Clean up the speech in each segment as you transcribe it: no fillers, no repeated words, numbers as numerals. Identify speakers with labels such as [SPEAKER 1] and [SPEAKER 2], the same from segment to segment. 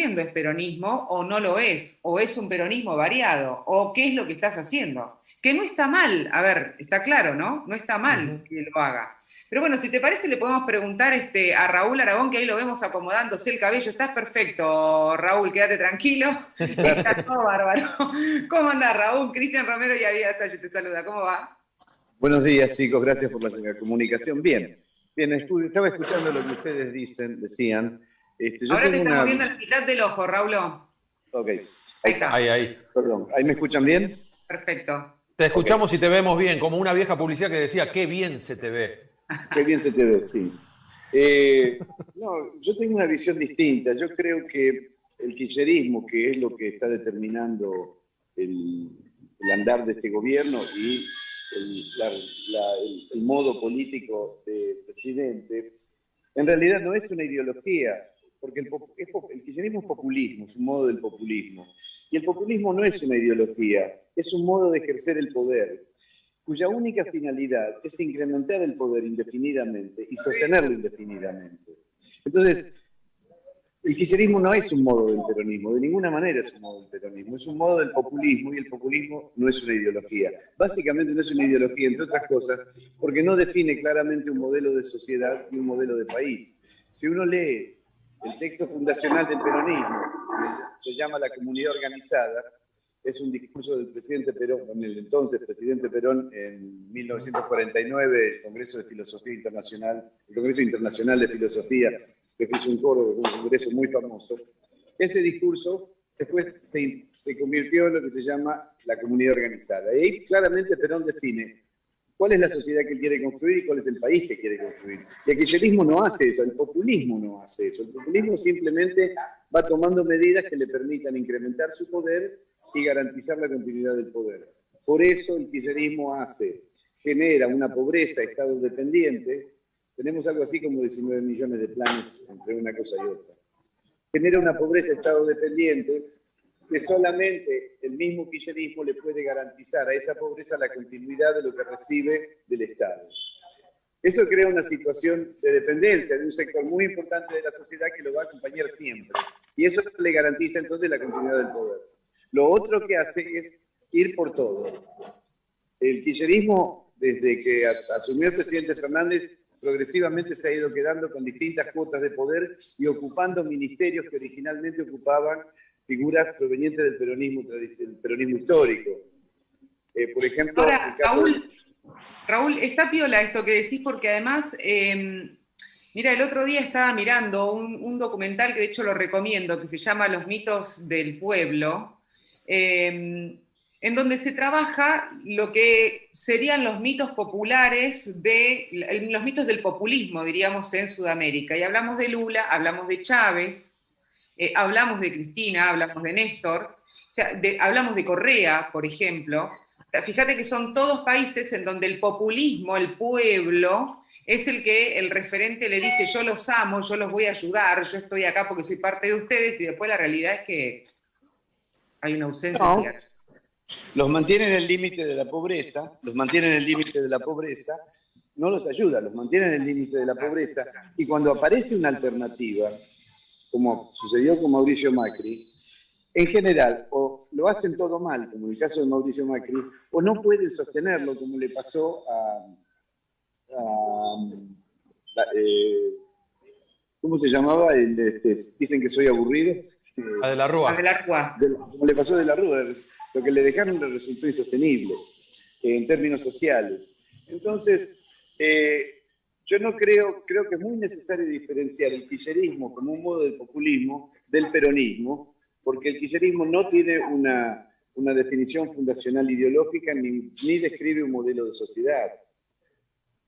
[SPEAKER 1] haciendo es peronismo o no lo es, o es un peronismo variado, o qué es lo que estás haciendo. Que no está mal, a ver, está claro, ¿no? No está mal que lo haga. Pero bueno, si te parece, le podemos preguntar a Raúl Aragón, que ahí lo vemos acomodándose el cabello. Estás perfecto, Raúl, quédate tranquilo. Está todo bárbaro. ¿Cómo andás, Raúl? Cristian Romero y Avía Salle te saluda. ¿Cómo va?
[SPEAKER 2] Buenos días, chicos. Gracias por la comunicación. Bien, bien. Estaba escuchando lo que ustedes decían. Yo
[SPEAKER 1] Ahora te
[SPEAKER 2] tengo
[SPEAKER 1] estamos
[SPEAKER 2] una...
[SPEAKER 1] viendo la mitad del ojo, Raúl.
[SPEAKER 2] Ok,
[SPEAKER 1] Ahí
[SPEAKER 2] ahí
[SPEAKER 1] está.
[SPEAKER 2] está.
[SPEAKER 3] Ahí.
[SPEAKER 2] Perdón, ¿ahí me escuchan bien?
[SPEAKER 1] Perfecto.
[SPEAKER 3] Te escuchamos y te vemos bien, como una vieja publicidad que decía, qué bien se te ve.
[SPEAKER 2] Qué bien se te ve, sí. No, yo tengo una visión distinta. Yo creo que el kirchnerismo, que es lo que está determinando el andar de este gobierno y el modo político del presidente, en realidad no es una ideología, porque el kirchnerismo es populismo, es un modo del populismo. Y el populismo no es una ideología, es un modo de ejercer el poder, cuya única finalidad es incrementar el poder indefinidamente y sostenerlo indefinidamente. Entonces, el kirchnerismo no es un modo del peronismo, de ninguna manera es un modo del peronismo, es un modo del populismo y el populismo no es una ideología. Básicamente no es una ideología, entre otras cosas, porque no define claramente un modelo de sociedad y un modelo de país. Si uno lee el texto fundacional del peronismo, que se llama La Comunidad Organizada, es un discurso del presidente Perón, con el entonces presidente Perón en 1949, el Congreso de Filosofía Internacional, el Congreso Internacional de Filosofía, que se hizo en Córdoba, un congreso muy famoso. Ese discurso después se convirtió en lo que se llama la comunidad organizada. Y ahí claramente Perón define cuál es la sociedad que quiere construir y cuál es el país que quiere construir. Y el kirchnerismo no hace eso, el populismo no hace eso. El populismo simplemente va tomando medidas que le permitan incrementar su poder y garantizar la continuidad del poder. Por eso el kirchnerismo genera una pobreza, estado dependiente. Tenemos algo así como 19 millones de planes entre una cosa y otra. Genera una pobreza, estado dependiente, que solamente el mismo kirchnerismo le puede garantizar a esa pobreza la continuidad de lo que recibe del Estado. Eso crea una situación de dependencia de un sector muy importante de la sociedad que lo va a acompañar siempre. Y eso le garantiza entonces la continuidad del poder. Lo otro que hace es ir por todo. El kirchnerismo, desde que asumió el presidente Fernández, progresivamente se ha ido quedando con distintas cuotas de poder y ocupando ministerios que originalmente ocupaban figuras provenientes del peronismo histórico. Por ejemplo,
[SPEAKER 1] Ahora,
[SPEAKER 2] el caso
[SPEAKER 1] Raúl, está piola esto que decís porque además, mira, el otro día estaba mirando un documental que de hecho lo recomiendo, que se llama Los mitos del pueblo, en donde se trabaja lo que serían los mitos populares, los mitos del populismo, diríamos, en Sudamérica. Y hablamos de Lula, hablamos de Chávez, hablamos de Cristina, hablamos de Néstor, o sea, hablamos de Correa, por ejemplo. Fíjate que son todos países en donde el populismo, el pueblo, es el que el referente le dice yo los amo, yo los voy a ayudar, yo estoy acá porque soy parte de ustedes, y después la realidad es que hay una ausencia gigante.
[SPEAKER 2] Los mantiene en el límite de la pobreza, no los ayuda, los mantiene en el límite de la pobreza, y cuando aparece una alternativa, como sucedió con Mauricio Macri, en general, o lo hacen todo mal, como en el caso de Mauricio Macri, o no pueden sostenerlo, como le pasó ¿cómo se llamaba? Dicen que soy aburrido.
[SPEAKER 3] A De la Rúa.
[SPEAKER 1] A De la Rúa.
[SPEAKER 2] Como le pasó a De la Rúa, lo que le dejaron le resultó insostenible en términos sociales. Entonces, yo no creo que es muy necesario diferenciar el kirchnerismo como un modo del populismo del peronismo, porque el kirchnerismo no tiene una definición fundacional ideológica ni describe un modelo de sociedad.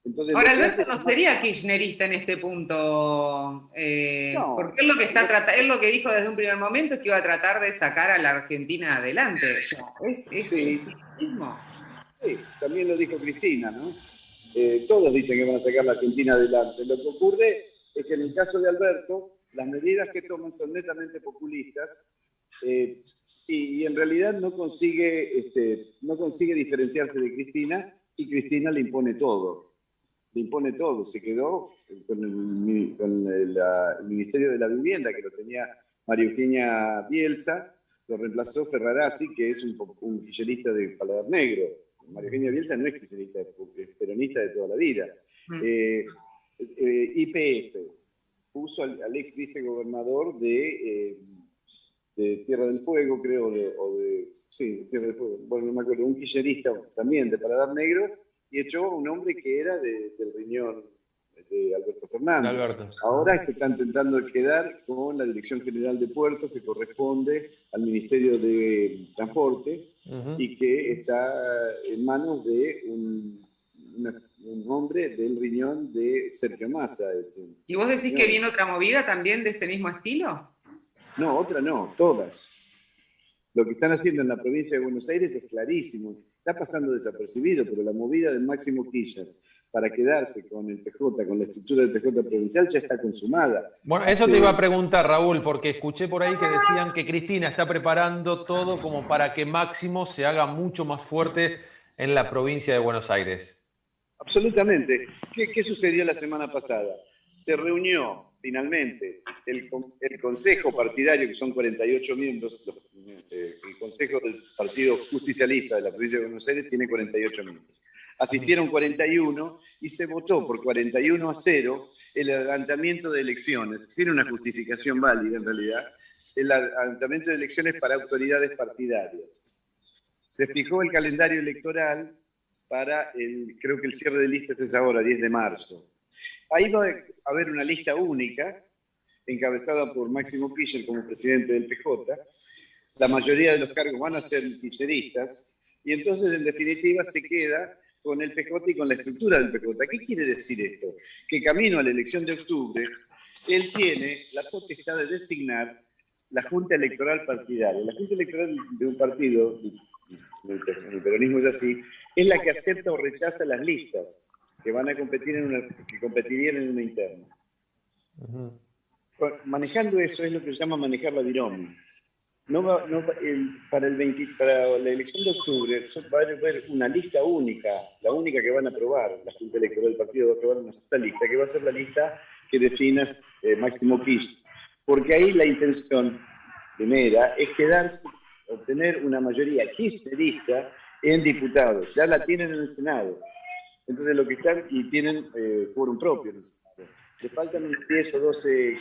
[SPEAKER 2] Entonces,
[SPEAKER 1] ahora, Alberto no sería kirchnerista en este punto, no, porque él lo que él lo que dijo desde un primer momento es que iba a tratar de sacar a la Argentina adelante.
[SPEAKER 2] Sí, también lo dijo Cristina, ¿no? Todos dicen que van a sacar a la Argentina adelante. Lo que ocurre es que en el caso de Alberto, las medidas que toman son netamente populistas y en realidad no consigue diferenciarse de Cristina, y Cristina le impone todo. Se quedó con el Ministerio de la Vivienda, que lo tenía María Eugenia Bielsa, lo reemplazó Ferrarazzi, que es un kirchnerista de paladar negro. María Eugenia Bielsa no es kirchnerista, es peronista de toda la vida. YPF puso al ex vicegobernador de Tierra del Fuego, creo, sí, Tierra del Fuego, bueno, no me acuerdo, un kirchnerista también de paladar negro, y echó a un hombre que era del riñón de Alberto Fernández. Ahora se están intentando quedar con la Dirección General de Puertos, que corresponde al Ministerio de Transporte, y que está en manos de un hombre del riñón de Sergio Massa.
[SPEAKER 1] ¿Y vos decís que viene otra movida también de ese mismo estilo?
[SPEAKER 2] No, otra no, todas. Lo que están haciendo en la provincia de Buenos Aires es clarísimo. Está pasando desapercibido, pero la movida de Máximo Kirchner para quedarse con el PJ, con la estructura del PJ provincial, ya está consumada.
[SPEAKER 3] Bueno, eso te iba a preguntar, Raúl, porque escuché por ahí que decían que Cristina está preparando todo como para que Máximo se haga mucho más fuerte en la provincia de Buenos Aires.
[SPEAKER 2] Absolutamente. ¿Qué sucedió la semana pasada? Se reunió finalmente el Consejo Partidario, que son 48 miembros, el Consejo del Partido Justicialista de la provincia de Buenos Aires tiene 48 miembros. Asistieron 41 y se votó por 41-0 el adelantamiento de elecciones. Tiene una justificación válida en realidad, el adelantamiento de elecciones para autoridades partidarias. Se fijó el calendario electoral para creo que el cierre de listas es ahora, 10 de marzo. Ahí va a haber una lista única, encabezada por Máximo Kirchner como presidente del PJ. La mayoría de los cargos van a ser kirchneristas, y entonces, en definitiva, se queda con el PJ y con la estructura del PJ. ¿Qué quiere decir esto? Que camino a la elección de octubre, él tiene la potestad de designar la Junta Electoral Partidaria. La Junta Electoral de un partido, el peronismo es así, es la que acepta o rechaza las listas que van a competir que competirían en una interna. Manejando eso es lo que se llama manejar la virome. Para la elección de octubre va a haber una lista única, la única que van a aprobar, la Junta Electoral del partido va a aprobar una sola lista, que va a ser la lista que defina Máximo Kirchner. Porque ahí la intención primera es obtener una mayoría kirchnerista en diputados. Ya la tienen en el Senado. Entonces lo que están, y tienen quórum propio en el Senado. Le faltan unos 10 o 12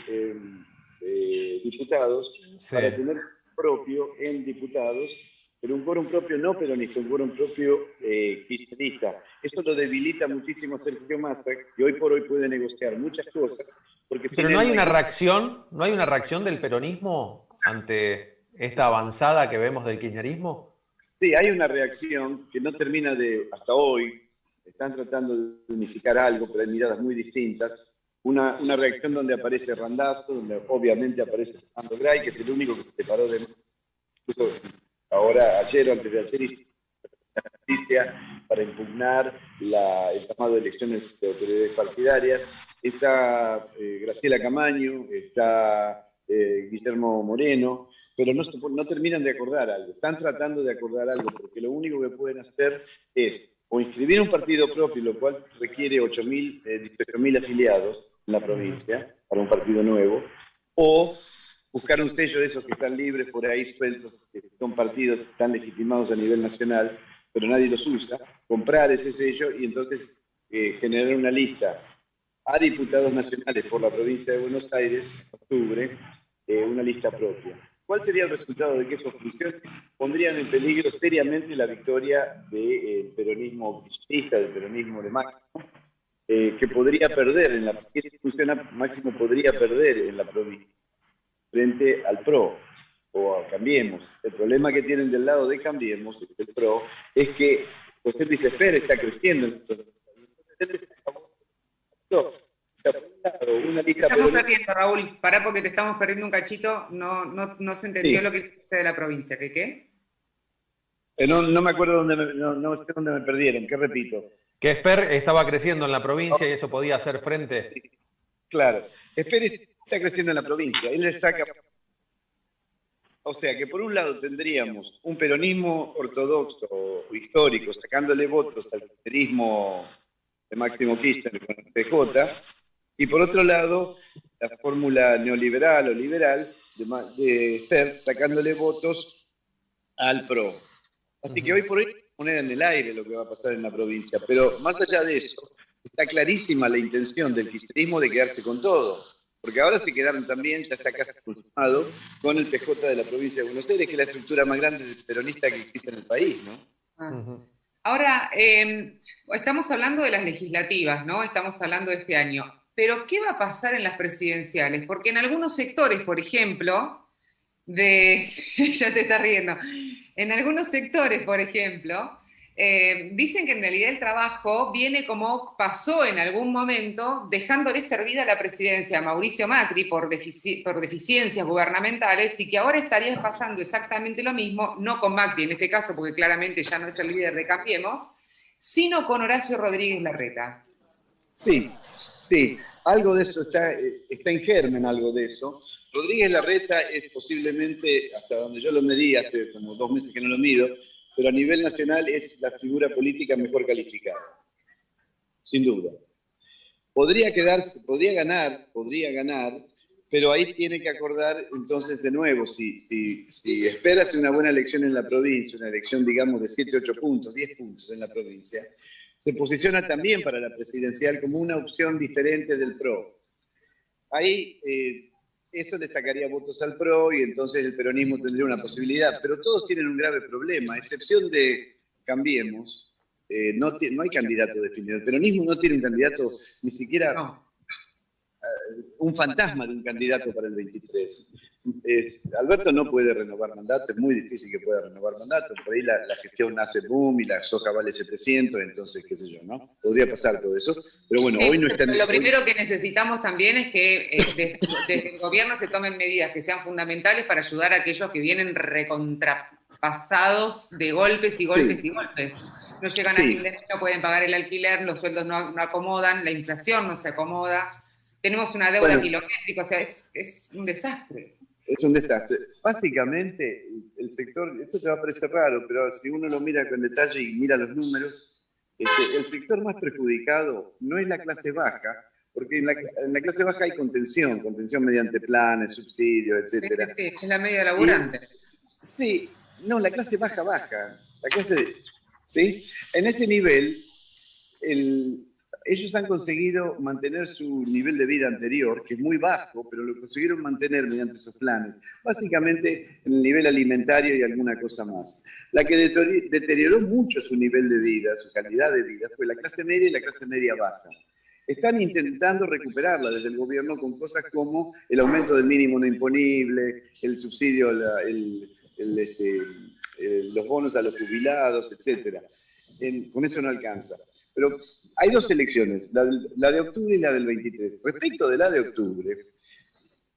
[SPEAKER 2] diputados para tener propio en diputados, pero un quórum propio no peronista, un quórum propio kirchnerista. Esto lo debilita muchísimo a Sergio Massa, que hoy por hoy puede negociar muchas cosas.
[SPEAKER 3] Pero no hay una reacción, ¿no hay una reacción del peronismo ante esta avanzada que vemos del kirchnerismo?
[SPEAKER 2] Sí, hay una reacción que no termina hasta hoy. Están tratando de unificar algo, pero hay miradas muy distintas. Una reacción donde aparece Randazzo, donde obviamente aparece Fernando Gray, que es el único que se separó de... Ahora, ayer o antes de ayer, hizo una noticia para impugnar el llamado de elecciones de autoridades partidarias. Está Graciela Camaño, está Guillermo Moreno, pero no terminan de acordar algo. Están tratando de acordar algo, porque lo único que pueden hacer es o inscribir un partido propio, lo cual requiere 18.000 afiliados en la provincia, para un partido nuevo, o buscar un sello de esos que están libres por ahí sueltos, que son partidos que están legitimados a nivel nacional, pero nadie los usa, comprar ese sello y entonces generar una lista a diputados nacionales por la provincia de Buenos Aires, en octubre, una lista propia. ¿Cuál sería el resultado de que eso funcione? Pondrían en peligro seriamente la victoria del peronismo kirchnerista, del peronismo de Máximo, que podría perder, si esto funciona, Máximo podría perder en la provincia frente al PRO o a Cambiemos. El problema que tienen del lado de Cambiemos, el PRO, es que José Luis Esper está creciendo.
[SPEAKER 1] Estamos perdiendo, Raúl. Pará porque te estamos perdiendo un cachito. No se entendió lo que dijiste de la provincia. ¿Qué?
[SPEAKER 2] No me acuerdo no sé dónde me perdieron. ¿Qué repito?
[SPEAKER 3] Que Esper estaba creciendo en la provincia y eso podía hacer frente.
[SPEAKER 2] Claro. Esper está creciendo en la provincia. Él le saca... O sea que por un lado tendríamos un peronismo ortodoxo o histórico sacándole votos al kirchnerismo de Máximo Kirchner con el PJ, y por otro lado la fórmula neoliberal o liberal de Spert sacándole votos al PRO. Así que hoy por hoy poner en el aire lo que va a pasar en la provincia, pero más allá de eso, está clarísima la intención del kirchnerismo de quedarse con todo, porque ahora se quedaron también, ya está casi consumado, con el PJ de la provincia de Buenos Aires, que es la estructura más grande peronista que existe en el país, ¿no?
[SPEAKER 1] Ahora, estamos hablando de las legislativas, ¿no? Estamos hablando de este año, pero ¿qué va a pasar en las presidenciales? Porque en algunos sectores, por ejemplo, ya te estás riendo, en algunos sectores, por ejemplo, dicen que en realidad el trabajo viene como pasó en algún momento, dejándole servida la presidencia a Mauricio Macri por deficiencias gubernamentales, y que ahora estaría pasando exactamente lo mismo, no con Macri en este caso, porque claramente ya no es el líder de Cambiemos, sino con Horacio Rodríguez Larreta.
[SPEAKER 2] Sí, sí, algo de eso está en germen, algo de eso. Rodríguez Larreta es posiblemente, hasta donde yo lo medí, hace como 2 meses que no lo mido, pero a nivel nacional es la figura política mejor calificada, sin duda. Podría ganar, pero ahí tiene que acordar entonces de nuevo, si esperas una buena elección en la provincia, una elección digamos de 7, 8 puntos, 10 puntos en la provincia, se posiciona también para la presidencial como una opción diferente del PRO. Ahí eso le sacaría votos al PRO y entonces el peronismo tendría una posibilidad, pero todos tienen un grave problema, a excepción de Cambiemos, no hay candidato definido. El peronismo no tiene un candidato, ni siquiera un fantasma de un candidato para el 23. Alberto no puede renovar mandato, es muy difícil que pueda renovar mandato, por ahí la gestión hace boom y la soja vale 700, entonces qué sé yo, ¿no? Podría pasar todo eso, pero bueno,
[SPEAKER 1] sí,
[SPEAKER 2] hoy no está...
[SPEAKER 1] Lo primero que necesitamos también es que desde el gobierno se tomen medidas que sean fundamentales para ayudar a aquellos que vienen recontrapasados de golpes y golpes y golpes. No llegan a fin de mes, no pueden pagar el alquiler, los sueldos no acomodan, la inflación no se acomoda, tenemos una deuda kilométrica, o sea, es un desastre.
[SPEAKER 2] Es un desastre. Básicamente, el sector, esto te va a parecer raro, pero si uno lo mira con detalle y mira los números, el sector más perjudicado no es la clase baja, porque en la clase baja hay contención mediante planes, subsidios, etc.
[SPEAKER 1] Sí, es la media laburante.
[SPEAKER 2] Sí, no, la clase baja, la clase, ¿sí? En ese nivel, ellos han conseguido mantener su nivel de vida anterior, que es muy bajo, pero lo consiguieron mantener mediante esos planes. Básicamente en el nivel alimentario y alguna cosa más. La que deterioró mucho su nivel de vida, su calidad de vida, fue la clase media y la clase media baja. Están intentando recuperarla desde el gobierno con cosas como el aumento del mínimo no imponible, el subsidio, los bonos a los jubilados, etc. Con eso no alcanza. Pero hay 2 elecciones, la de octubre y la del 23. Respecto de la de octubre,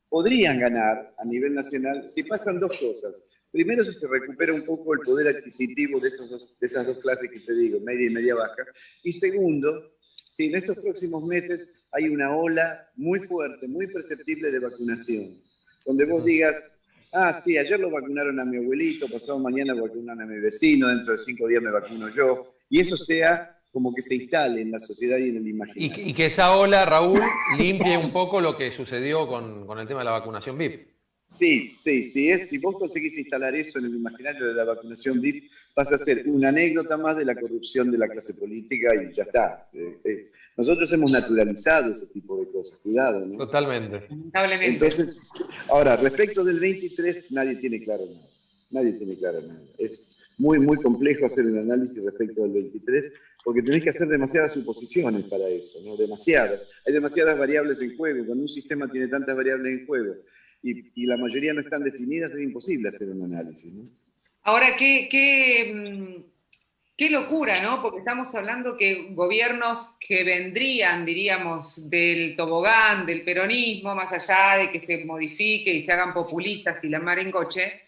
[SPEAKER 2] podrían ganar a nivel nacional si pasan 2 cosas. Primero, si se recupera un poco el poder adquisitivo de esas 2 clases que te digo, media y media baja. Y segundo, si en estos próximos meses hay una ola muy fuerte, muy perceptible de vacunación, donde vos digas, sí, ayer lo vacunaron a mi abuelito, pasado mañana vacunan a mi vecino, dentro de 5 días me vacuno yo, y eso sea como que se instale en la sociedad y en el imaginario.
[SPEAKER 3] Y que esa ola, Raúl, limpie un poco lo que sucedió con el tema de la vacunación VIP.
[SPEAKER 2] Sí, si vos conseguís instalar eso en el imaginario de la vacunación VIP, pasa a ser una anécdota más de la corrupción de la clase política y ya está. Nosotros hemos naturalizado ese tipo de cosas, cuidado, ¿no?
[SPEAKER 3] Totalmente.
[SPEAKER 1] Lamentablemente.
[SPEAKER 2] Entonces, ahora, respecto del 23, nadie tiene claro nada. Es muy, muy complejo hacer un análisis respecto del 23, porque tenés que hacer demasiadas suposiciones para eso, ¿no? Demasiadas. Hay demasiadas variables en juego. Cuando un sistema tiene tantas variables en juego y la mayoría no están definidas, es imposible hacer un análisis, ¿no?
[SPEAKER 1] Ahora, qué locura, ¿no? Porque estamos hablando que gobiernos que vendrían, diríamos, del tobogán, del peronismo, más allá de que se modifique y se hagan populistas y la mar en coche,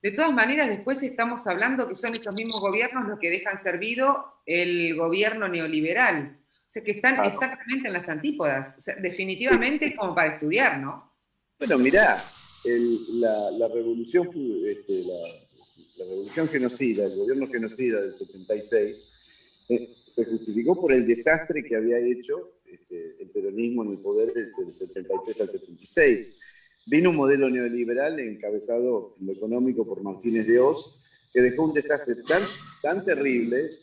[SPEAKER 1] de todas maneras después estamos hablando que son esos mismos gobiernos los que dejan servido el gobierno neoliberal. O sea, que están exactamente en las antípodas. O sea, definitivamente es como para estudiar, ¿no?
[SPEAKER 2] Bueno, mirá, la revolución, la revolución genocida, el gobierno genocida del 76, se justificó por el desastre que había hecho el peronismo en el poder del 73 al 76. Vino un modelo neoliberal encabezado en lo económico por Martínez de Oz, que dejó un desastre tan terrible,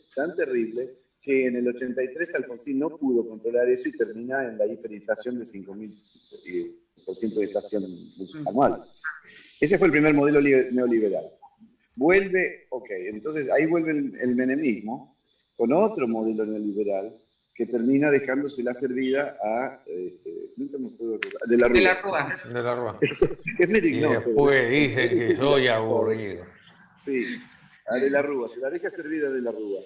[SPEAKER 2] que en el 83 Alfonsín no pudo controlar eso y termina en la hiperinflación de 5.000% de inflación anual. Ese fue el primer modelo neoliberal. Vuelve, entonces ahí vuelve el menemismo con otro modelo neoliberal que termina dejándose la servida a, nunca me puedo acordar, de la Rúa.
[SPEAKER 3] De la Rúa.
[SPEAKER 2] Es medio
[SPEAKER 3] y después dicen que soy aburrido.
[SPEAKER 2] Sí, a De la Rúa, se la deja servida De la Rúa.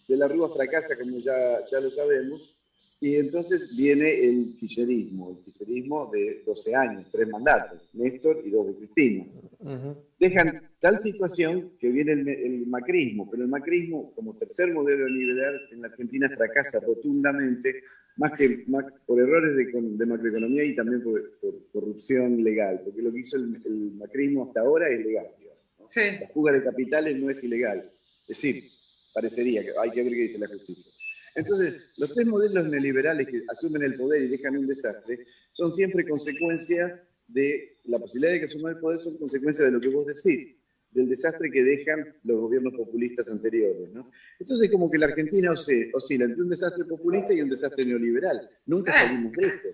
[SPEAKER 2] De la Rúa fracasa, como ya lo sabemos, y entonces viene el kirchnerismo de 12 años, 3 mandatos, Néstor y 2 de Cristina. Dejan tal situación que viene el macrismo, pero el macrismo, como tercer modelo neoliberal en la Argentina, fracasa rotundamente, más por errores de macroeconomía y también por corrupción legal, porque lo que hizo el macrismo hasta ahora es legal, digamos, ¿no?
[SPEAKER 1] Sí.
[SPEAKER 2] La fuga de capitales no es ilegal, es decir, parecería que hay que ver qué dice la justicia. Entonces, los 3 modelos neoliberales que asumen el poder y dejan un desastre son siempre consecuencia de la posibilidad de que asuman el poder, son consecuencia de lo que vos decís, del desastre que dejan los gobiernos populistas anteriores, ¿no? Entonces, como que la Argentina oscila entre un desastre populista y un desastre neoliberal. Nunca salimos de esto.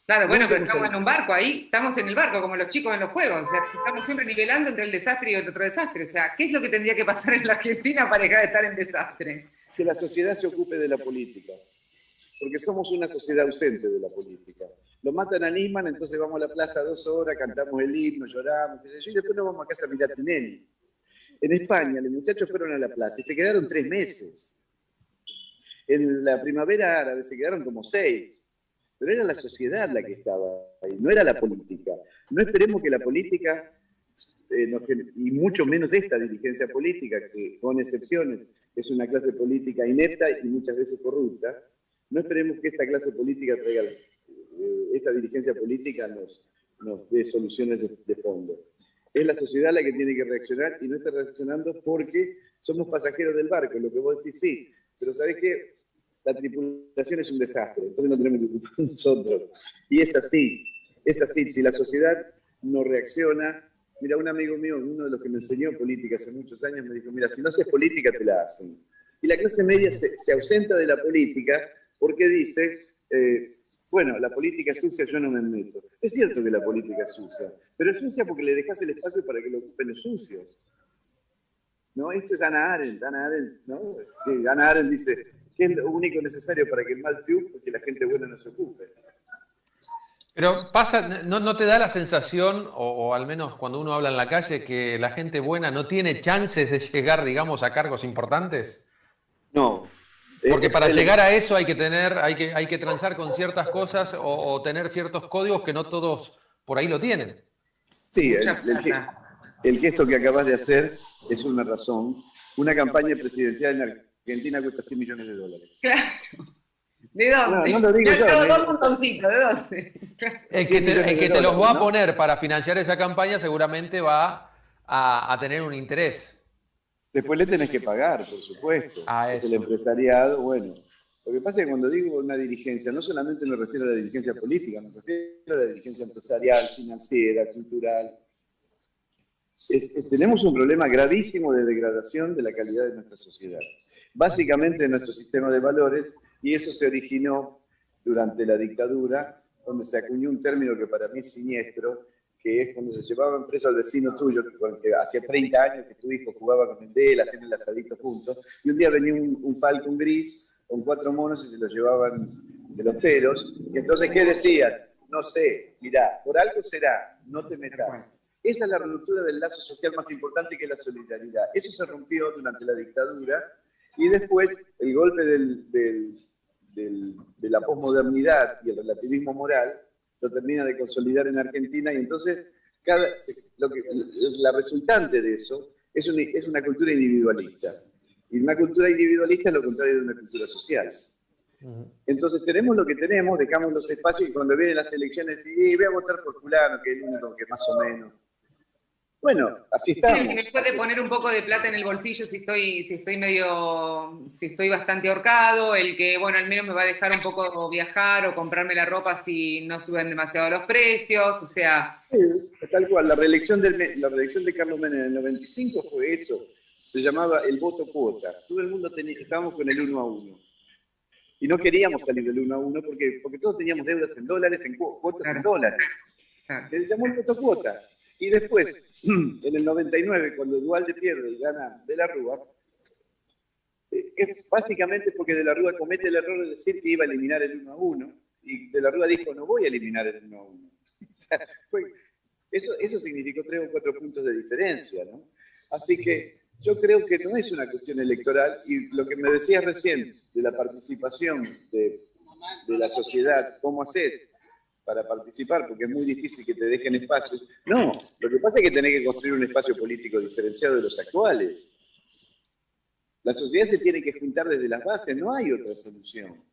[SPEAKER 1] Claro, bueno, pero estamos en un barco ahí, estamos en el barco, como los chicos en los juegos, o sea, estamos siempre nivelando entre el desastre y el otro desastre. O sea, ¿qué es lo que tendría que pasar en la Argentina para dejar de estar en desastre?
[SPEAKER 2] Que la sociedad se ocupe de la política, porque somos una sociedad ausente de la política. Lo matan a Nisman, entonces vamos a la plaza 2 horas, cantamos el himno, lloramos, y después nos vamos a casa a mirar Tinelli. En España, los muchachos fueron a la plaza y se quedaron 3 meses. En la primavera árabe se quedaron como 6. Pero era la sociedad la que estaba ahí, no era la política. No esperemos que la política, y mucho menos esta dirigencia política, que con excepciones es una clase política inepta y muchas veces corrupta, no esperemos que esta clase política traiga, esta dirigencia política nos dé soluciones de fondo. Es la sociedad la que tiene que reaccionar y no está reaccionando porque somos pasajeros del barco, lo que vos decís sí, pero ¿sabés qué? La tripulación es un desastre, entonces no tenemos que ocupar nosotros. Y es así, si la sociedad no reacciona. Mira, un amigo mío, uno de los que me enseñó política hace muchos años, me dijo, mira, si no haces política, te la hacen. Y la clase media se ausenta de la política porque dice, bueno, la política es sucia, yo no me meto. Es cierto que la política es sucia, pero es sucia porque le dejas el espacio para que lo ocupen los sucios. ¿No? Esto es Hannah Arendt, ¿no? Hannah Arendt dice, ¿qué es lo único necesario para que el mal triunfe? Que la gente buena no se ocupe.
[SPEAKER 3] Pero pasa, ¿no te da la sensación, o al menos cuando uno habla en la calle, que la gente buena no tiene chances de llegar, digamos, a cargos importantes?
[SPEAKER 2] No.
[SPEAKER 3] Porque para llegar a eso hay que transar con ciertas cosas o tener ciertos códigos que no todos por ahí lo tienen.
[SPEAKER 2] Sí, el gesto que acabas de hacer es una razón. Una campaña presidencial en Argentina cuesta $100 millones.
[SPEAKER 1] Claro. ¿De dónde?
[SPEAKER 2] No lo digo yo.
[SPEAKER 1] Dos montoncitos, ¿de dónde?
[SPEAKER 3] El que te los va a poner para financiar esa campaña seguramente va a tener un interés.
[SPEAKER 2] Después le tenés que pagar, por supuesto. Es el empresariado, bueno. Lo que pasa es que cuando digo una dirigencia, no solamente me refiero a la dirigencia política, me refiero a la dirigencia empresarial, financiera, cultural. Tenemos un problema gravísimo de degradación de la calidad de nuestra sociedad. Básicamente de nuestro sistema de valores, y eso se originó durante la dictadura, donde se acuñó un término que para mí es siniestro, que es cuando se llevaban preso al vecino tuyo, que hacía 30 años que tu hijo jugaba con él, hacían el asadito juntos, y un día venía un falcon gris con 4 monos y se los llevaban de los pelos, y entonces, ¿qué decían? No sé, mirá, por algo será, no te metas. Esa es la ruptura del lazo social más importante, que es la solidaridad. Eso se rompió durante la dictadura, y después el golpe de la posmodernidad y el relativismo moral lo termina de consolidar en Argentina, y entonces la resultante de eso es una cultura individualista. Y una cultura individualista es lo contrario de una cultura social. Entonces tenemos lo que tenemos, dejamos los espacios, y cuando vienen las elecciones, y voy a votar por fulano, que es el único que más o menos. bueno, así
[SPEAKER 1] Sí,
[SPEAKER 2] estamos.
[SPEAKER 1] el que me puede poner un poco de plata en el bolsillo si estoy bastante ahorcado, el que, bueno, al menos me va a dejar un poco viajar o comprarme la ropa si no suben demasiado los precios, o sea.
[SPEAKER 2] Sí, tal cual, la reelección de Carlos Menem en el 95 fue eso, se llamaba el voto cuota. Todo el mundo estábamos con el 1-1. Y no queríamos salir del 1-1 porque todos teníamos deudas en dólares, en cuotas en dólares.
[SPEAKER 1] Claro.
[SPEAKER 2] Le llamó el voto cuota. Y después, en el 99, cuando Duhalde pierde y gana De la Rúa, es básicamente porque De la Rúa comete el error de decir que iba a eliminar el 1-1, y De la Rúa dijo, no voy a eliminar el 1-1. O sea, eso significó 3 o 4 puntos de diferencia, ¿no? Así que yo creo que no es una cuestión electoral, y lo que me decías recién de la participación de la sociedad, ¿cómo haces para participar? Porque es muy difícil que te dejen espacios. No, lo que pasa es que tenés que construir un espacio político diferenciado de los actuales. La sociedad se tiene que juntar desde las bases, no hay otra solución.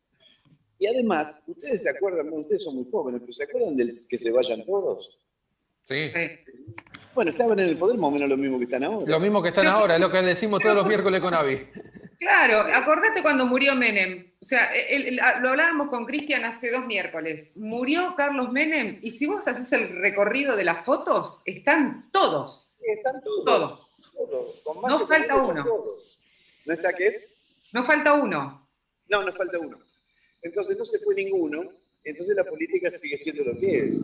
[SPEAKER 2] Y además, ustedes se acuerdan, bueno, ustedes son muy jóvenes, pero ¿se acuerdan del que se vayan todos?
[SPEAKER 3] Sí.
[SPEAKER 2] Bueno, estaban en el poder más o menos lo mismo que están ahora.
[SPEAKER 3] Lo mismo que están ahora, es lo que decimos todos los miércoles con Avi.
[SPEAKER 1] Claro, acordate cuando murió Menem. O sea, lo hablábamos con Cristian hace 2 miércoles. Murió Carlos Menem y si vos haces el recorrido de las fotos, están todos.
[SPEAKER 2] Sí, están todos.
[SPEAKER 1] Todos.
[SPEAKER 2] Con más
[SPEAKER 1] No falta uno.
[SPEAKER 2] ¿No está qué?
[SPEAKER 1] No falta uno.
[SPEAKER 2] No, nos falta uno. Entonces no se fue ninguno, entonces la política sigue siendo lo que es.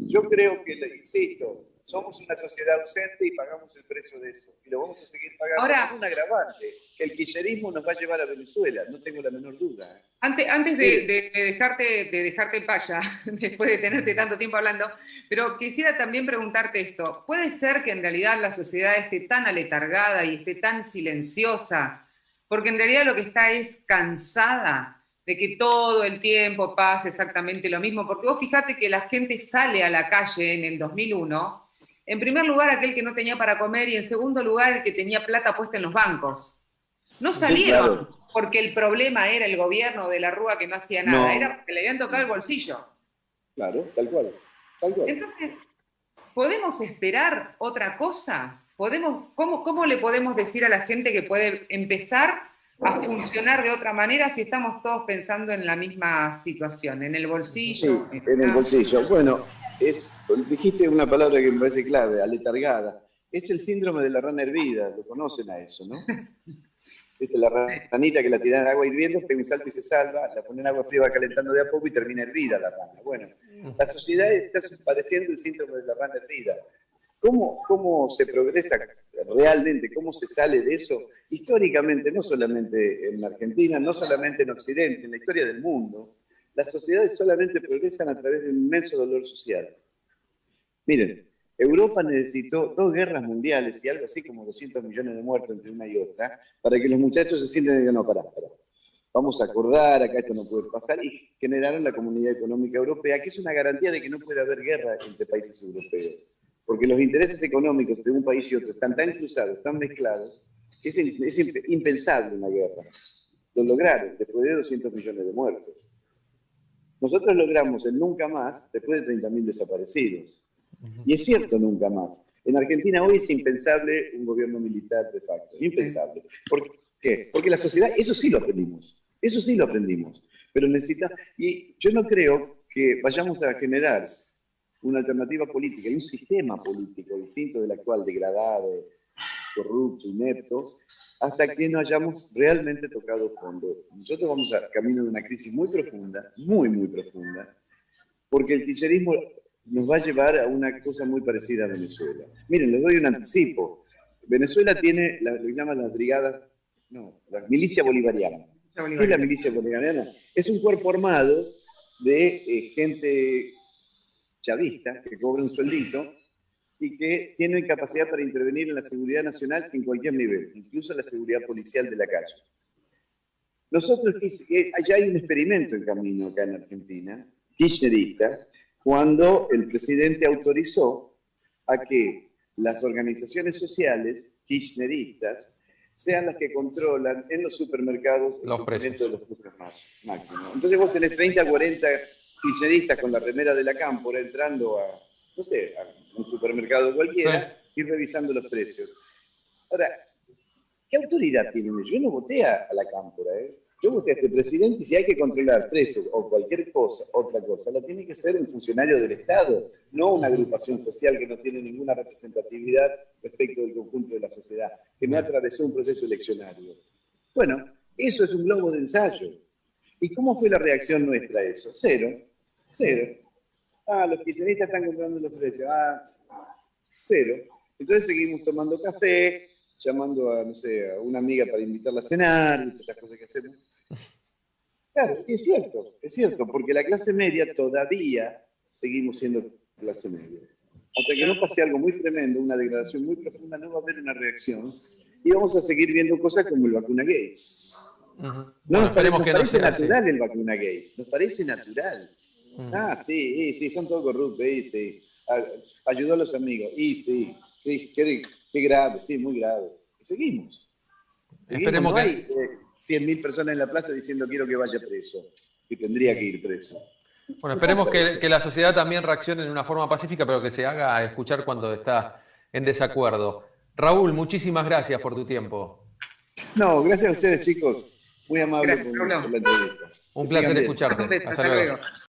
[SPEAKER 2] Yo creo que, insisto, somos una sociedad ausente y pagamos el precio de eso. Y lo vamos a seguir pagando.
[SPEAKER 1] Ahora,
[SPEAKER 2] es un agravante, que el kirchnerismo nos va a llevar a Venezuela, no tengo la menor duda.
[SPEAKER 1] Antes de dejarte en paya, después de tenerte tanto tiempo hablando, pero quisiera también preguntarte esto. ¿Puede ser que en realidad la sociedad esté tan aletargada y esté tan silenciosa? Porque en realidad lo que está es cansada de que todo el tiempo pase exactamente lo mismo. Porque vos fijate que la gente sale a la calle en el 2001, en primer lugar aquel que no tenía para comer y en segundo lugar el que tenía plata puesta en los bancos. No salieron. Sí, claro. Porque el problema era el gobierno de la Rúa que no hacía nada, no. Era porque le habían tocado el bolsillo.
[SPEAKER 2] Claro, tal cual.
[SPEAKER 1] Entonces, ¿podemos esperar otra cosa? ¿Cómo le podemos decir a la gente que puede empezar a funcionar de otra manera si estamos todos pensando en la misma situación, en el bolsillo?
[SPEAKER 2] Sí, en el bolsillo. Bueno, dijiste una palabra que me parece clave, aletargada. Es el síndrome de la rana hervida, lo conocen a eso, ¿no? ¿Viste? La ranita que la tiran en agua hirviendo, pega un salto y se salva, la ponen en agua fría, va calentando de a poco y termina hervida la rana. Bueno, la sociedad está padeciendo el síndrome de la rana hervida. ¿Cómo se progresa realmente? ¿Cómo se sale de eso? Históricamente, no solamente en Argentina, no solamente en Occidente, en la historia del mundo, las sociedades solamente progresan a través de un inmenso dolor social. Miren, Europa necesitó 2 guerras mundiales y algo así como 200 millones de muertos entre una y otra para que los muchachos se sienten y digan, no, pará. Vamos a acordar, acá esto no puede pasar, y generaron la Comunidad Económica Europea, que es una garantía de que no puede haber guerra entre países europeos. Porque los intereses económicos de un país y otro están tan cruzados, tan mezclados, que es impensable una guerra. Lo lograron después de 200 millones de muertos. Nosotros logramos el nunca más después de 30.000 desaparecidos. Y es cierto, nunca más. En Argentina hoy es impensable un gobierno militar de facto. Impensable. ¿Por qué? Porque la sociedad, eso sí lo aprendimos. Pero y yo no creo que vayamos a generar una alternativa política y un sistema político distinto del actual, degradado, corrupto, inepto, hasta que no hayamos realmente tocado fondo. Nosotros vamos a camino de una crisis muy profunda, muy profunda, porque el kirchnerismo nos va a llevar a una cosa muy parecida a Venezuela. Miren, les doy un anticipo. Venezuela tiene lo que llaman las brigadas, la milicia bolivariana. ¿Qué es la milicia bolivariana? Es un cuerpo armado de gente chavista, que cobra un sueldito y que tiene capacidad para intervenir en la seguridad nacional en cualquier nivel, incluso la seguridad policial de la calle. Nosotros, ya hay un experimento en camino acá en Argentina, kirchnerista, cuando el presidente autorizó a que las organizaciones sociales kirchneristas sean las que controlan en los supermercados
[SPEAKER 3] los precios
[SPEAKER 2] de los precios máximos. Entonces vos tenés 30, 40 kirchneristas con la remera de la cámpora entrando a un supermercado cualquiera, ir revisando los precios. Ahora, ¿qué autoridad tienen? Yo no voté a la Cámpora, ¿eh? Yo voté a este presidente y si hay que controlar precios o cualquier cosa, otra cosa, la tiene que ser un funcionario del Estado, no una agrupación social que no tiene ninguna representatividad respecto del conjunto de la sociedad, que no atravesó un proceso eleccionario. Bueno, eso es un globo de ensayo. ¿Y cómo fue la reacción nuestra a eso? Cero. Los kirchneristas están comprando los precios. Cero. Entonces seguimos tomando café, llamando a, no sé, a una amiga para invitarla a cenar, esas cosas que hacemos. Claro, es cierto, porque la clase media todavía seguimos siendo clase media. Hasta que no pase algo muy tremendo, una degradación muy profunda, no va a haber una reacción y vamos a seguir viendo cosas como el vacunagate. Nos parece natural el vacunagate, nos parece natural. Sí, son todos corruptos, sí. Ayudó a los amigos, sí. Qué grave, sí, muy grave. Seguimos.
[SPEAKER 3] Esperemos
[SPEAKER 2] no hay 100.000 personas en la plaza diciendo quiero que vaya preso, que tendría que ir preso.
[SPEAKER 3] Bueno, esperemos que la sociedad también reaccione de una forma pacífica, pero que se haga escuchar cuando está en desacuerdo. Raúl, muchísimas gracias por tu tiempo.
[SPEAKER 2] No, gracias a ustedes, chicos. Muy amable por la entrevista.
[SPEAKER 3] Un placer escucharte.
[SPEAKER 1] Hasta luego.